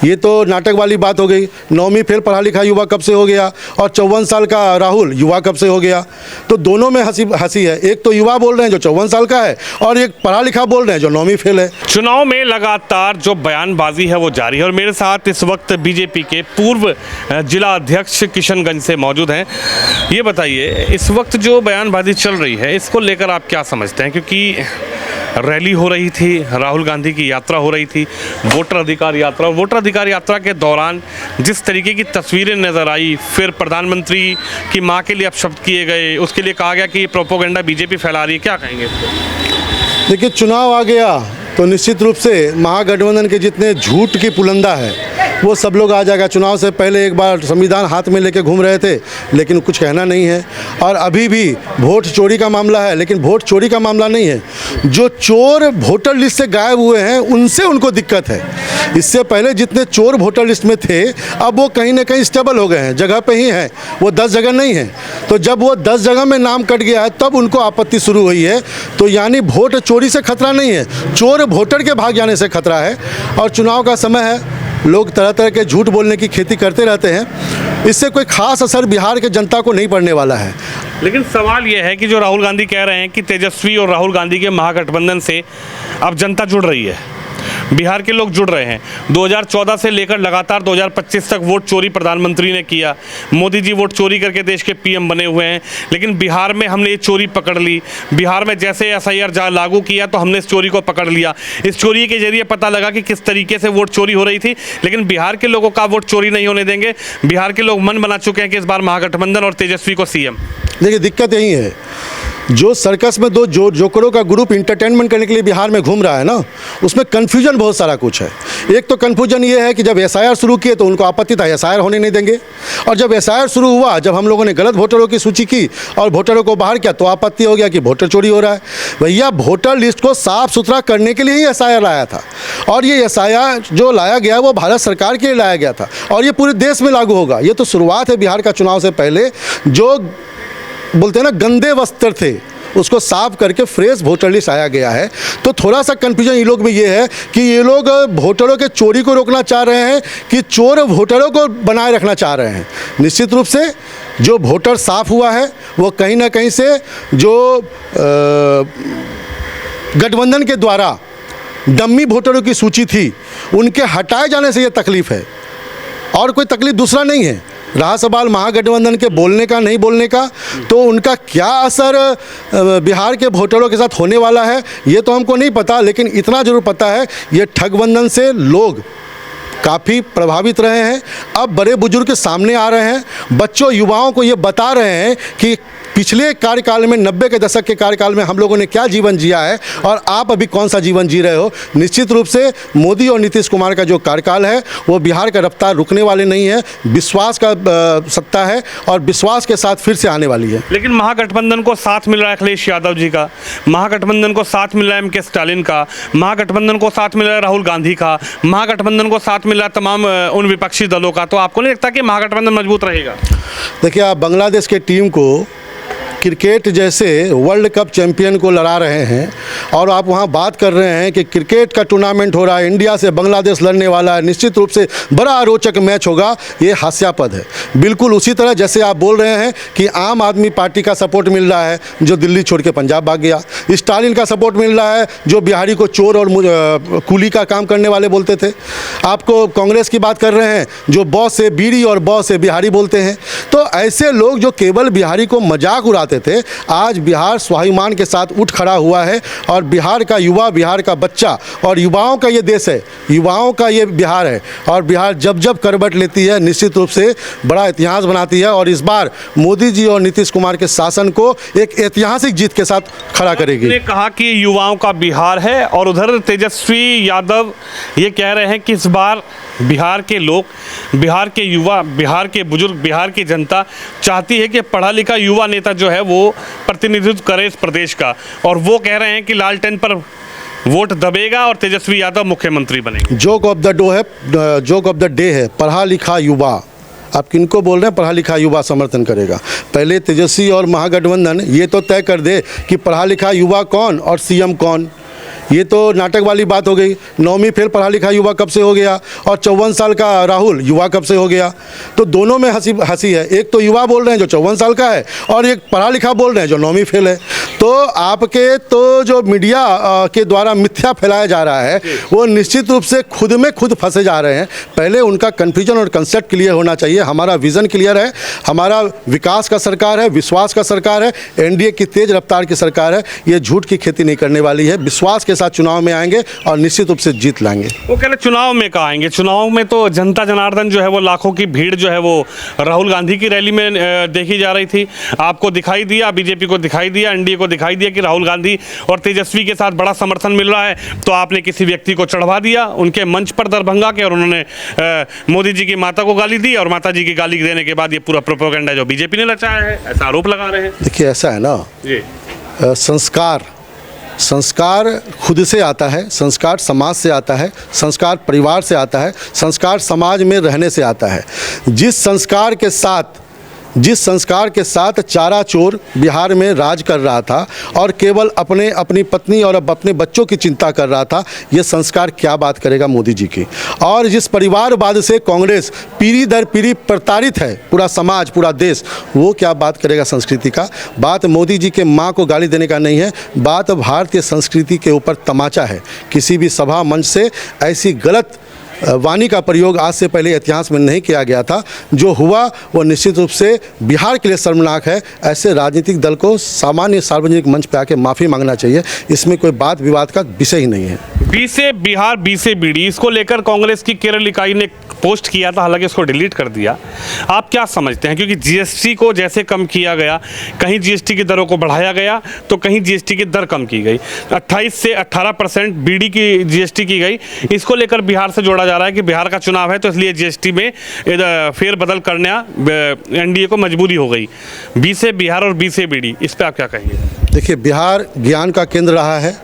ये तो नाटक वाली बात हो गई। 9वीं फेल पढ़ा लिखा युवा कब से हो गया और 54 साल का राहुल युवा कब से हो गया? तो दोनों में हंसी है। एक तो युवा बोल रहे हैं जो 54 साल का है और एक पढ़ा लिखा बोल रहे हैं जो 9वीं फेल है। चुनाव में लगातार जो बयानबाजी है वो जारी है और मेरे साथ इस वक्त बीजेपी के पूर्व जिला अध्यक्ष किशनगंज से मौजूद हैं। ये बताइए, इस वक्त जो बयानबाजी चल रही है इसको लेकर आप क्या समझते हैं? क्योंकि रैली हो रही थी, राहुल गांधी की यात्रा हो रही थी, वोटर अधिकार यात्रा, और वोटर अधिकार यात्रा के दौरान जिस तरीके की तस्वीरें नज़र आई, फिर प्रधानमंत्री की मां के लिए अपशब्द किए गए, उसके लिए कहा गया कि ये प्रोपोगंडा बीजेपी फैला रही है, क्या कहेंगे इसको? देखिए, चुनाव आ गया तो निश्चित रूप से महागठबंधन के जितने झूठ की पुलंदा है वो सब लोग आ जाएगा। चुनाव से पहले एक बार संविधान हाथ में लेके घूम रहे थे लेकिन कुछ कहना नहीं है, और अभी भी वोट चोरी का मामला है, लेकिन वोट चोरी का मामला नहीं है। जो चोर वोटर लिस्ट से गायब हुए हैं उनसे उनको दिक्कत है। इससे पहले जितने चोर वोटर लिस्ट में थे अब वो कहीं ना कहीं स्टेबल हो गए हैं, जगह पे ही हैं, वो 10 जगह नहीं है। तो जब वो 10 जगह में नाम कट गया है तब उनको आपत्ति शुरू हुई है। तो यानी वोट चोरी से खतरा नहीं है, चोर वोटर के भाग जाने से खतरा है। और चुनाव का समय है, लोग तरह तरह के झूठ बोलने की खेती करते रहते हैं, इससे कोई खास असर बिहार के जनता को नहीं पड़ने वाला है। लेकिन सवाल यह है कि जो राहुल गांधी कह रहे हैं कि तेजस्वी और राहुल गांधी के महागठबंधन से अब जनता जुड़ रही है, बिहार के लोग जुड़ रहे हैं। 2014 से लेकर लगातार 2025 तक वोट चोरी प्रधानमंत्री ने किया, मोदी जी वोट चोरी करके देश के पीएम बने हुए हैं, लेकिन बिहार में हमने ये चोरी पकड़ ली। बिहार में जैसे SIR लागू किया तो हमने इस चोरी को पकड़ लिया। इस चोरी के जरिए पता लगा कि किस तरीके से वोट चोरी हो रही थी, लेकिन बिहार के लोगों का वोट चोरी नहीं होने देंगे। बिहार के लोग मन बना चुके हैं कि इस बार महागठबंधन और तेजस्वी को सीएम। देखिए, दिक्कत यही है, जो सर्कस में दो जोकरों का ग्रुप इंटरटेनमेंट करने के लिए बिहार में घूम रहा है ना, उसमें कन्फ्यूजन बहुत सारा कुछ है। एक तो कन्फ्यूजन ये है कि जब SIR शुरू किए तो उनको आपत्ति था SIR होने नहीं देंगे, और जब SIR शुरू हुआ, जब हम लोगों ने गलत वोटरों की सूची की और वोटरों को बाहर किया तो आपत्ति हो गया कि वोटर चोरी हो रहा है। भैया, वोटर लिस्ट को साफ सुथरा करने के लिए ही SIR लाया था, और ये SIR जो लाया गया वो भारत सरकार के लिए लाया गया था और ये पूरे देश में लागू होगा। ये तो शुरुआत है बिहार का चुनाव से पहले। जो बोलते हैं ना गंदे वस्त्र थे उसको साफ करके फ्रेश वोटर लिस्ट आया गया है। तो थोड़ा सा कन्फ्यूजन ये लोग में ये है कि ये लोग वोटरों के चोरी को रोकना चाह रहे हैं कि चोर वोटरों को बनाए रखना चाह रहे हैं। निश्चित रूप से जो वोटर साफ हुआ है वो कहीं ना कहीं से जो गठबंधन के द्वारा डम्मी वोटरों की सूची थी उनके हटाए जाने से ये तकलीफ है, और कोई तकलीफ दूसरा नहीं है। रहा सवाल महागठबंधन के बोलने का नहीं बोलने का, तो उनका क्या असर बिहार के वोटरों के साथ होने वाला है ये तो हमको नहीं पता, लेकिन इतना जरूर पता है ये ठगबंधन से लोग काफ़ी प्रभावित रहे हैं। अब बड़े बुजुर्ग सामने आ रहे हैं, बच्चों युवाओं को ये बता रहे हैं कि पिछले कार्यकाल में 90 के दशक के कार्यकाल में हम लोगों ने क्या जीवन जिया है और आप अभी कौन सा जीवन जी रहे हो। निश्चित रूप से मोदी और नीतीश कुमार का जो कार्यकाल है वो बिहार का रफ्तार रुकने वाले नहीं है। विश्वास का सत्ता है और विश्वास के साथ फिर से आने वाली है। लेकिन महागठबंधन को साथ मिल रहा है अखिलेश यादव जी का, महागठबंधन को साथ मिल रहा है MK स्टालिन का, महागठबंधन को साथ मिल रहा है राहुल गांधी का, महागठबंधन को साथ मिल रहा है तमाम उन विपक्षी दलों का। तो आपको नहीं लगता कि महागठबंधन मजबूत रहेगा? देखिए, आप बांग्लादेश के टीम को क्रिकेट जैसे वर्ल्ड कप चैंपियन को लड़ा रहे हैं और आप वहां बात कर रहे हैं कि क्रिकेट का टूर्नामेंट हो रहा है, इंडिया से बांग्लादेश लड़ने वाला है, निश्चित रूप से बड़ा रोचक मैच होगा। ये हास्यास्पद है। बिल्कुल उसी तरह जैसे आप बोल रहे हैं कि आम आदमी पार्टी का सपोर्ट मिल रहा है जो दिल्ली छोड़ के पंजाब भाग गया, स्टालिन का सपोर्ट मिल रहा है जो बिहारी को चोर और कूली का काम करने वाले बोलते थे, आपको कांग्रेस की बात कर रहे हैं जो बॉस से बीड़ी और बॉस से बिहारी बोलते हैं। तो ऐसे लोग जो केवल बिहारी को मजाक उड़ाते थे, आज बिहार स्वाभिमान के साथ उठ खड़ा हुआ है और बिहार का युवा, बिहार का बच्चा और युवाओं का ये देश है, युवाओं का ये बिहार है, और बिहार जब जब करवट लेती है निश्चित रूप से बड़ा इतिहास बनाती है और इस बार मोदी जी और नीतीश कुमार के शासन को एक ऐतिहासिक जीत के साथ खड़ा करेगी। ने कहा कि युवाओं का बिहार है और उधर तेजस्वी यादव ये कह रहे हैं कि इस बार बिहार के लोग, बिहार के युवा, बिहार के बुजुर्ग, बिहार की जनता चाहती है कि पढ़ा लिखा युवा नेता जो है वो प्रतिनिधित्व करे इस प्रदेश का, और वो कह रहे हैं कि लालटेन पर वोट दबेगा और तेजस्वी यादव मुख्यमंत्री बनेंगे। जोक ऑफ द डे है पढ़ा लिखा युवा। आप किनको बोल रहे हैं? पढ़ा लिखा युवा समर्थन करेगा। पहले तेजस्वी और महागठबंधन ये तो तय कर दे कि पढ़ा लिखा युवा कौन और सीएम कौन। ये तो नाटक वाली बात हो गई। 9वीं फेल पढ़ा लिखा युवा कब से हो गया और 54 साल का राहुल युवा कब से हो गया? तो दोनों में हंसी है। एक तो युवा बोल रहे हैं जो 54 साल का है और एक पढ़ा लिखा बोल रहे हैं जो 9वीं फेल है। तो आपके तो जो मीडिया के द्वारा मिथ्या फैलाया जा रहा है वो निश्चित रूप से खुद में खुद फंसे जा रहे हैं। पहले उनका कन्फ्यूजन और कंसेप्ट क्लियर होना चाहिए। हमारा विज़न क्लियर है, हमारा विकास का सरकार है, विश्वास का सरकार है, एनडीए की तेज रफ्तार की सरकार है। ये झूठ की खेती नहीं करने वाली है। विश्वास के साथ चुनाव में आएंगे और निश्चित रूप से जीत लाएंगे। वो कह रहे चुनाव में कहाँ आएंगे? चुनाव में तो जनता जनार्दन जो है वो लाखों की भीड़ जो है वो राहुल गांधी की रैली में देखी जा रही थी। आपको दिखाई दिया, बीजेपी को दिखाई दिया, एनडीए को दिखाई दिया कि राहुल गांधी और तेजस्वी के साथ बड़ा समर्थन मिल रहा है, तो आपने किसी व्यक्ति को चढ़वा दिया उनके मंच पर दरभंगा के और उन्होंने मोदी जी की माता को गाली दी और माता जी की गाली देने के बाद ये पूरा प्रोपेगेंडा जो बीजेपी ने रचाया है, ऐसा आरोप लगा रहे हैं। देखिए ऐसा है ना जी, संस्कार खुद से आता है, संस्कार समाज से आता है, संस्कार परिवार से आता है, संस्कार समाज में रहने से आता है। जिस संस्कार के साथ चारा चोर बिहार में राज कर रहा था और केवल अपनी पत्नी और अब अपने बच्चों की चिंता कर रहा था, ये संस्कार क्या बात करेगा मोदी जी की। और जिस परिवारवाद से कांग्रेस पीढ़ी दर पीढ़ी प्रताड़ित है, पूरा समाज, पूरा देश, वो क्या बात करेगा संस्कृति का। बात मोदी जी के माँ को गाली देने का नहीं है, बात भारतीय संस्कृति के ऊपर तमाचा है। किसी भी सभा मंच से ऐसी गलत वाणी का प्रयोग आज से पहले इतिहास में नहीं किया गया था। जो हुआ वो निश्चित रूप से बिहार के लिए शर्मनाक है। ऐसे राजनीतिक दल को सामान्य सार्वजनिक मंच पर आके माफ़ी मांगना चाहिए। इसमें कोई बात विवाद का विषय ही नहीं है। बी से बिहार, बी से बीडी, इसको लेकर कांग्रेस की केरल इकाई ने पोस्ट किया था, हालांकि इसको डिलीट कर दिया। आप क्या समझते हैं? क्योंकि जीएसटी को जैसे कम किया गया, कहीं जीएसटी की दरों को बढ़ाया गया तो कहीं जीएसटी की दर कम की गई। 28 से 18% बीडी की जीएसटी की गई। इसको लेकर बिहार से जोड़ा जा रहा है कि बिहार का चुनाव है तो इसलिए जीएसटी में फेरबदल करना एनडीए को मजबूरी हो गई। बी से बिहार और बी से बीडी, इस पर आप क्या कहेंगे? देखिए, बिहार ज्ञान का केंद्र रहा है,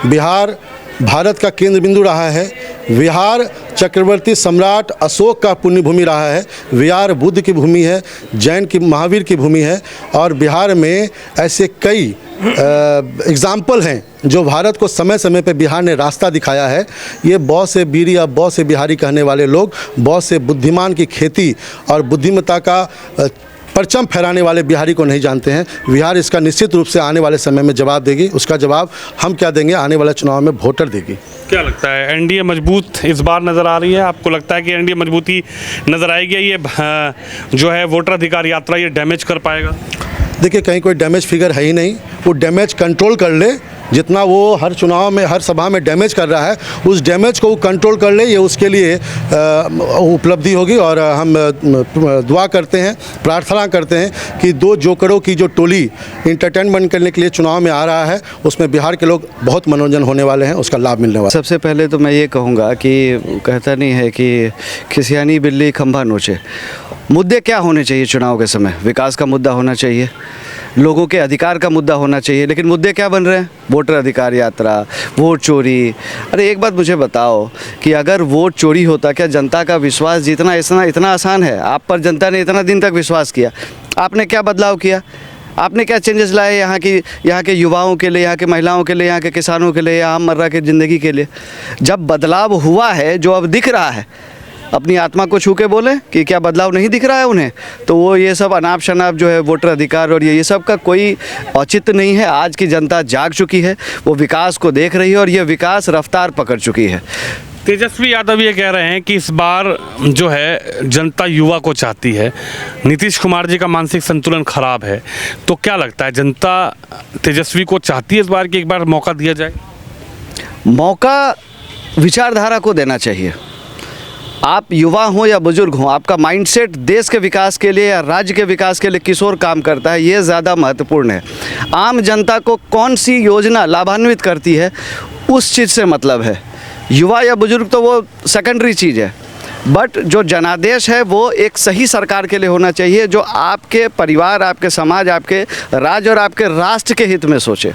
बिहार भारत का केंद्र बिंदु रहा है, बिहार चक्रवर्ती सम्राट अशोक का पुण्य भूमि रहा है, बिहार बुद्ध की भूमि है, जैन की, महावीर की भूमि है। और बिहार में ऐसे कई एग्जाम्पल हैं जो भारत को समय समय पे बिहार ने रास्ता दिखाया है। ये बहुत से बीरी या बहुत से बिहारी कहने वाले लोग बहुत से बुद्धिमान की खेती और बुद्धिमत्ता का परचम फहराने वाले बिहारी को नहीं जानते हैं। बिहार इसका निश्चित रूप से आने वाले समय में जवाब देगी। उसका जवाब हम क्या देंगे, आने वाले चुनाव में वोटर देगी। क्या लगता है, एनडीए मजबूत इस बार नज़र आ रही है? आपको लगता है कि एनडीए मजबूती नज़र आएगी? ये जो है वोटर अधिकार यात्रा ये डैमेज कर पाएगा? देखिए, कहीं कोई डैमेज फिगर है ही नहीं। वो डैमेज कंट्रोल कर ले, जितना वो हर चुनाव में, हर सभा में डैमेज कर रहा है, उस डैमेज को वो कंट्रोल कर ले, ये उसके लिए उपलब्धि होगी। और हम दुआ करते हैं, प्रार्थना करते हैं कि दो जोकरों की जो टोली इंटरटेनमेंट करने के लिए चुनाव में आ रहा है, उसमें बिहार के लोग बहुत मनोरंजन होने वाले हैं, उसका लाभ मिलने वाला है। सबसे पहले तो मैं ये कहूँगा कि कहता नहीं है कि खिसियानी बिल्ली खंभा नोचे। मुद्दे क्या होने चाहिए चुनाव के समय? विकास का मुद्दा होना चाहिए, लोगों के अधिकार का मुद्दा होना चाहिए। लेकिन मुद्दे क्या बन रहे हैं? वोटर अधिकार यात्रा, वोट चोरी। अरे एक बात मुझे बताओ कि अगर वोट चोरी होता, क्या जनता का विश्वास जीतना इतना आसान है? आप पर जनता ने इतना दिन तक विश्वास किया, आपने क्या बदलाव किया? आपने क्या चेंजेस लाए यहाँ के युवाओं के लिए, यहाँ के महिलाओं के लिए, यहाँ के किसानों के लिए, यहाँ मर्रा की ज़िंदगी के लिए? जब बदलाव हुआ है, जो अब दिख रहा है, अपनी आत्मा को छू के बोले कि क्या बदलाव नहीं दिख रहा है उन्हें? तो वो ये सब अनाप शनाप जो है वोटर अधिकार और ये सब का कोई औचित्य नहीं है। आज की जनता जाग चुकी है, वो विकास को देख रही है और ये विकास रफ्तार पकड़ चुकी है। तेजस्वी यादव ये कह रहे हैं कि इस बार जो है जनता युवा को चाहती है, नीतीश कुमार जी का मानसिक संतुलन खराब है। तो क्या लगता है, जनता तेजस्वी को चाहती है इस बार कि एक बार मौका दिया जाए? मौका विचारधारा को देना चाहिए। आप युवा हो या बुजुर्ग हो, आपका माइंडसेट देश के विकास के लिए या राज्य के विकास के लिए किस ओर काम करता है, ये ज़्यादा महत्वपूर्ण है। आम जनता को कौन सी योजना लाभान्वित करती है, उस चीज़ से मतलब है। युवा या बुजुर्ग तो वो सेकेंडरी चीज़ है, बट जो जनादेश है वो एक सही सरकार के लिए होना चाहिए, जो आपके परिवार, आपके समाज, आपके राज्य और आपके राष्ट्र के हित में सोचे।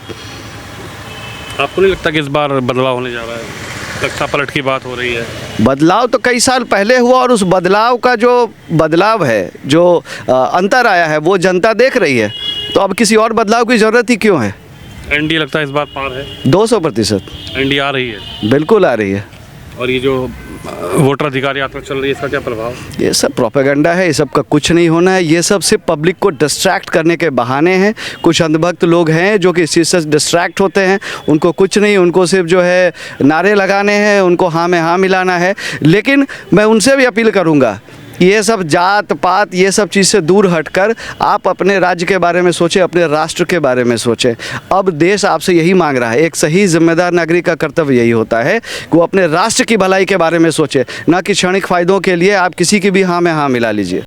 आपको नहीं लगता कि इस बार बदलाव होने जा रहा है? तख्ता पलट की बात हो रही है। बदलाव तो कई साल पहले हुआ और उस बदलाव का जो बदलाव है, जो अंतर आया है, वो जनता देख रही है। तो अब किसी और बदलाव की ज़रूरत ही क्यों है? एनडीए लगता है इस बार पार है, 200%। एनडीए आ रही है। बिल्कुल आ रही है। और ये जो वोटर अधिकार यात्रा चल रही है, इसका क्या प्रभाव? ये सब प्रोपेगेंडा है, ये सब का कुछ नहीं होना है। ये सब सिर्फ पब्लिक को डिस्ट्रैक्ट करने के बहाने हैं। कुछ अंधभक्त लोग हैं जो कि इस चीज़ से डिस्ट्रैक्ट होते हैं। उनको कुछ नहीं, उनको सिर्फ जो है नारे लगाने हैं, उनको हाँ में हाँ मिलाना है। लेकिन मैं उनसे भी अपील करूँगा, ये सब जात पात ये सब चीज़ से दूर हटकर आप अपने राज्य के बारे में सोचें, अपने राष्ट्र के बारे में सोचें। अब देश आपसे यही मांग रहा है। एक सही जिम्मेदार नागरिक का कर्तव्य यही होता है कि वो अपने राष्ट्र की भलाई के बारे में सोचे, ना कि क्षणिक फ़ायदों के लिए आप किसी की भी हाँ में हाँ मिला लीजिए।